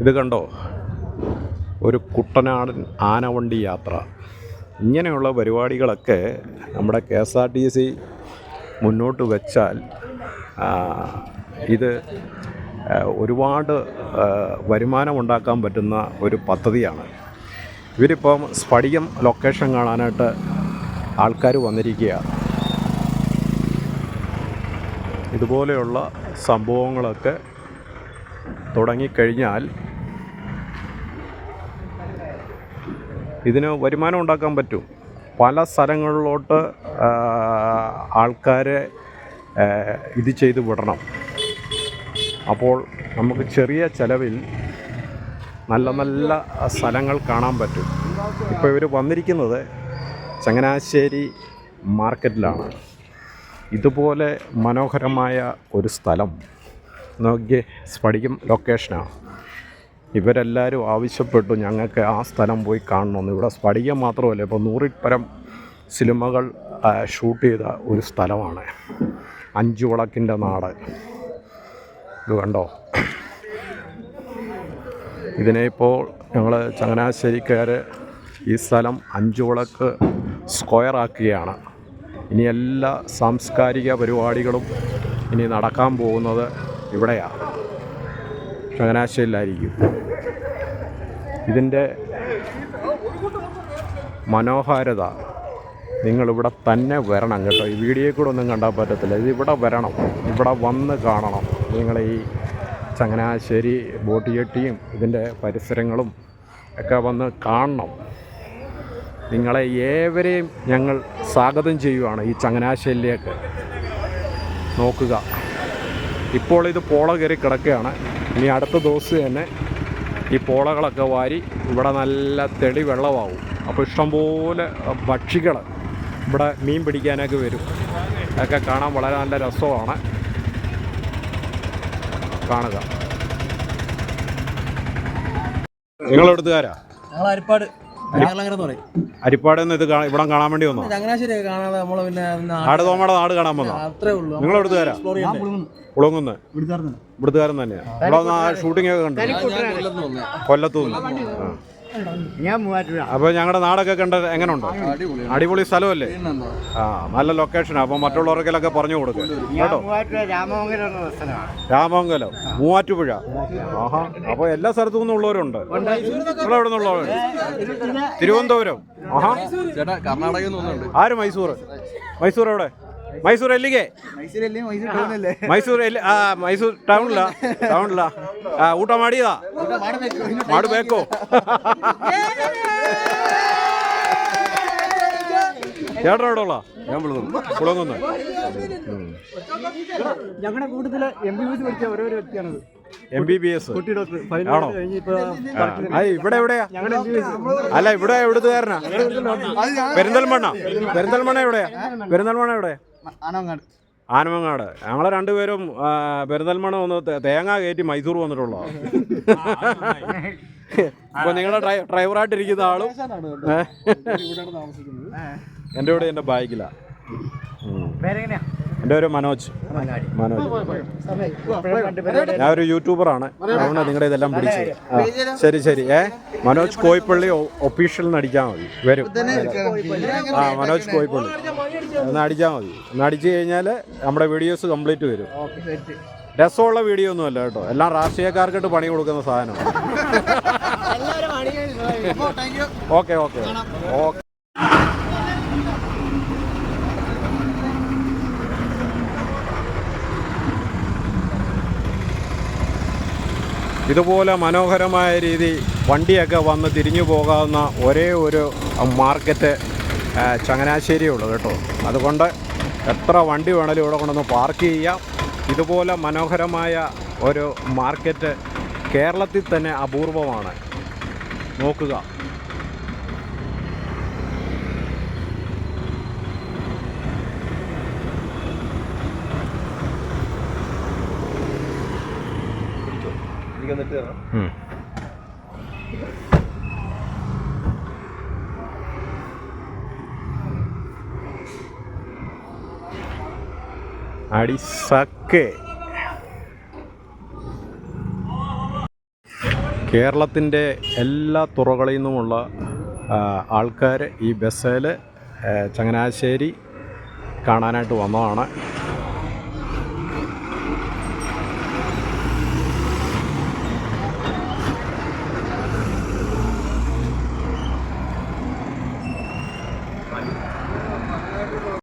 ഇത് കണ്ടോ, ഒരു കുട്ടനാടൻ ആനവണ്ടി യാത്ര. ഇങ്ങനെയുള്ള പരിപാടികളൊക്കെ നമ്മുടെ KSRTC മുന്നോട്ട് വെച്ചാൽ ഇത് ഒരുപാട് വരുമാനമുണ്ടാക്കാൻ പറ്റുന്ന ഒരു പദ്ധതിയാണ്. ഇവരിപ്പം സ്ഫടികം ലൊക്കേഷൻ കാണാനായിട്ട് ആൾക്കാർ വന്നിരിക്കുകയാണ്. ഇതുപോലെയുള്ള സംഭവങ്ങളൊക്കെ തുടങ്ങിക്കഴിഞ്ഞാൽ ഇതിന് വരുമാനം ഉണ്ടാക്കാൻ പറ്റും. പല സ്ഥലങ്ങളിലോട്ട് ആൾക്കാരെ ഇത് ചെയ്ത് വിടണം. അപ്പോൾ നമുക്ക് ചെറിയ ചിലവിൽ നല്ല നല്ല സ്ഥലങ്ങൾ കാണാൻ പറ്റും. ഇപ്പോൾ ഇവർ വന്നിരിക്കുന്നത് ചങ്ങനാശ്ശേരി മാർക്കറ്റിലാണ്. ഇതുപോലെ മനോഹരമായ ഒരു സ്ഥലം നോക്കിയേ, സ്ഫടികം ലൊക്കേഷനാണ്. ഇവരെല്ലാവരും ആവശ്യപ്പെട്ടു ഞങ്ങൾക്ക് ആ സ്ഥലം പോയി കാണണമെന്ന്. ഇവിടെ സ്ഫടികം മാത്രമല്ല, ഇപ്പോൾ 100-ൽ പരം സിനിമകൾ ഷൂട്ട് ചെയ്ത ഒരു സ്ഥലമാണ് 5 വിളക്കിൻ്റെ നാട്. ഇത് കണ്ടോ, ഇതിനെ ഇപ്പോൾ ഞങ്ങൾ ചങ്ങനാശ്ശേരിക്കാർ ഈ സ്ഥലം 5 വിളക്ക് സ്ക്വയർ ആക്കുകയാണ്. ഇനി എല്ലാ സാംസ്കാരിക പരിപാടികളും ഇനി നടക്കാൻ പോകുന്നത് ഇവിടെയാണ്, ചങ്ങനാശ്ശേരിയിലായിരിക്കും. ഇതിൻ്റെ മനോഹാരിത നിങ്ങളിവിടെ തന്നെ വരണം കേട്ടോ. ഈ വീഡിയോയിൽ കൂടെ ഒന്നും കണ്ടാൽ പറ്റത്തില്ല. ഇതിവിടെ വരണം, ഇവിടെ വന്ന് കാണണം. നിങ്ങൾ ഈ ചങ്ങനാശ്ശേരി ബോട്ട് ജെട്ടിയും ഇതിൻ്റെ പരിസരങ്ങളും ഒക്കെ വന്ന് കാണണം. നിങ്ങളെ ഏവരെയും ഞങ്ങൾ സ്വാഗതം ചെയ്യുകയാണ് ഈ ചങ്ങനാശ്ശേരിയിലേക്ക്. നോക്കുക, ഇപ്പോൾ ഇത് പോള കയറി കിടക്കുകയാണ്. ഇനി അടുത്ത ദിവസം തന്നെ ഈ പോളകളൊക്കെ വാരി ഇവിടെ നല്ല തെളി വെള്ളമാവും. അപ്പോൾ ഇഷ്ടംപോലെ പക്ഷികൾ ഇവിടെ മീൻ പിടിക്കാനൊക്കെ വരും. അതൊക്കെ കാണാൻ വളരെ നല്ല രസമാണ്. കാണുക. നിങ്ങളെടുത്തുകാരാ? അരിപ്പാട് ഇത് ഇവിടെ കാണാൻ വേണ്ടി വന്നോ? ആട് തോമയുടെ നാട് കാണാൻ വന്നോ? നിങ്ങളെടുത്തുകാരാ? കുളങ്ങുന്ന്. ഇവിടുത്തുകാരൻ തന്നെയാണ്. ഇവിടെ ഷൂട്ടിംഗ് ഒക്കെ കണ്ടു. കൊല്ലത്തുനിന്ന്. അപ്പോൾ ഞങ്ങളുടെ നാടൊക്കെ കണ്ട എങ്ങനെയുണ്ട്? അടിപൊളി സ്ഥലമല്ലേ? നല്ല ലൊക്കേഷനാണ്. അപ്പോൾ മറ്റുള്ളവർക്കൊക്കെ പറഞ്ഞു കൊടുക്കുക കേട്ടോ. രാമമംഗലം, മൂവാറ്റുപുഴ. ആഹാ, അപ്പോൾ എല്ലാ സ്ഥലത്തു നിന്നുള്ളവരുണ്ട്. നിങ്ങൾ എവിടെ നിന്നുള്ളവരുണ്ട്? തിരുവനന്തപുരം. ആഹാ, കർണാടക. ആര്? മൈസൂർ എവിടെ? മൈസൂർ എല്ലിಗೆ? ಮೈಸೂರು ಟೌನ್ಲ ಊಟ ಮಾಡಿದಾ? ಮಾಡಬೇಕು. ചേട്ടനോടുള്ള ഞാൻ വിളിക്കുന്നു കുളങ്ങുന്നു. ഞങ്ങളുടെ കൂട്ടത്തില് MBBS പഠിച്ച ഓരോ വ്യക്തിയാണത്. MBBS ആണോ? ഇവിടെ എവിടെയാ? അല്ല, ഇവിടെ എവിടുത്തുകാരനാ? പെരിന്തൽമണ്ണ എവിടെയാ? ആനമങ്ങാട്. ഞങ്ങളെ രണ്ടുപേരും പെരിന്തൽമണ്ണ വന്ന് തേങ്ങ കയറ്റി മൈസൂർ വന്നിട്ടുള്ള. ഇപ്പൊ നിങ്ങളുടെ ഡ്രൈവറായിട്ടിരിക്കുന്ന ആളും എൻ്റെ കൂടെ എൻ്റെ ബാഗിലാണ്. എൻ്റെ പേര് മനോജ്. ഞാനൊരു യൂട്യൂബറാണ്. അതുകൊണ്ട് നിങ്ങളുടെ ഇതെല്ലാം പിടിച്ചത്. ശരി. മനോജ് കോയിപ്പള്ളി ഒഫീഷ്യൽ എന്ന് അടിച്ചാൽ മതി, വരും. മനോജ് കോയിപ്പള്ളി ഒന്ന് അടിച്ചാൽ മതി. ഒന്ന് അടിച്ചു കഴിഞ്ഞാൽ നമ്മുടെ വീഡിയോസ് കംപ്ലീറ്റ് വരും. രസമുള്ള വീഡിയോ ഒന്നും അല്ല കേട്ടോ, എല്ലാം രാഷ്ട്രീയക്കാർക്കിട്ട് പണി കൊടുക്കുന്ന സാധനമാണ്. ഓക്കെ. ഇതുപോലെ മനോഹരമായ രീതി വണ്ടിയൊക്കെ വന്ന് തിരിഞ്ഞു പോകാവുന്ന ഒരേ ഒരു മാർക്കറ്റ് ചങ്ങനാശ്ശേരിയുള്ളൂ കേട്ടോ. അതുകൊണ്ട് എത്ര വണ്ടി വേണമെങ്കിലും ഇവിടെ കൊണ്ടൊന്ന് പാർക്ക് ചെയ്യാം. ഇതുപോലെ മനോഹരമായ ഒരു മാർക്കറ്റ് കേരളത്തിൽ തന്നെ അപൂർവമാണ്. നോക്കുക. അടിസക്കെ കേരളത്തിൻ്റെ എല്ലാ തുറകളിൽ നിന്നുമുള്ള ആൾക്കാർ ഈ ബസ്സിൽ ചങ്ങനാശ്ശേരി കാണാനായിട്ട് വന്നതാണ്.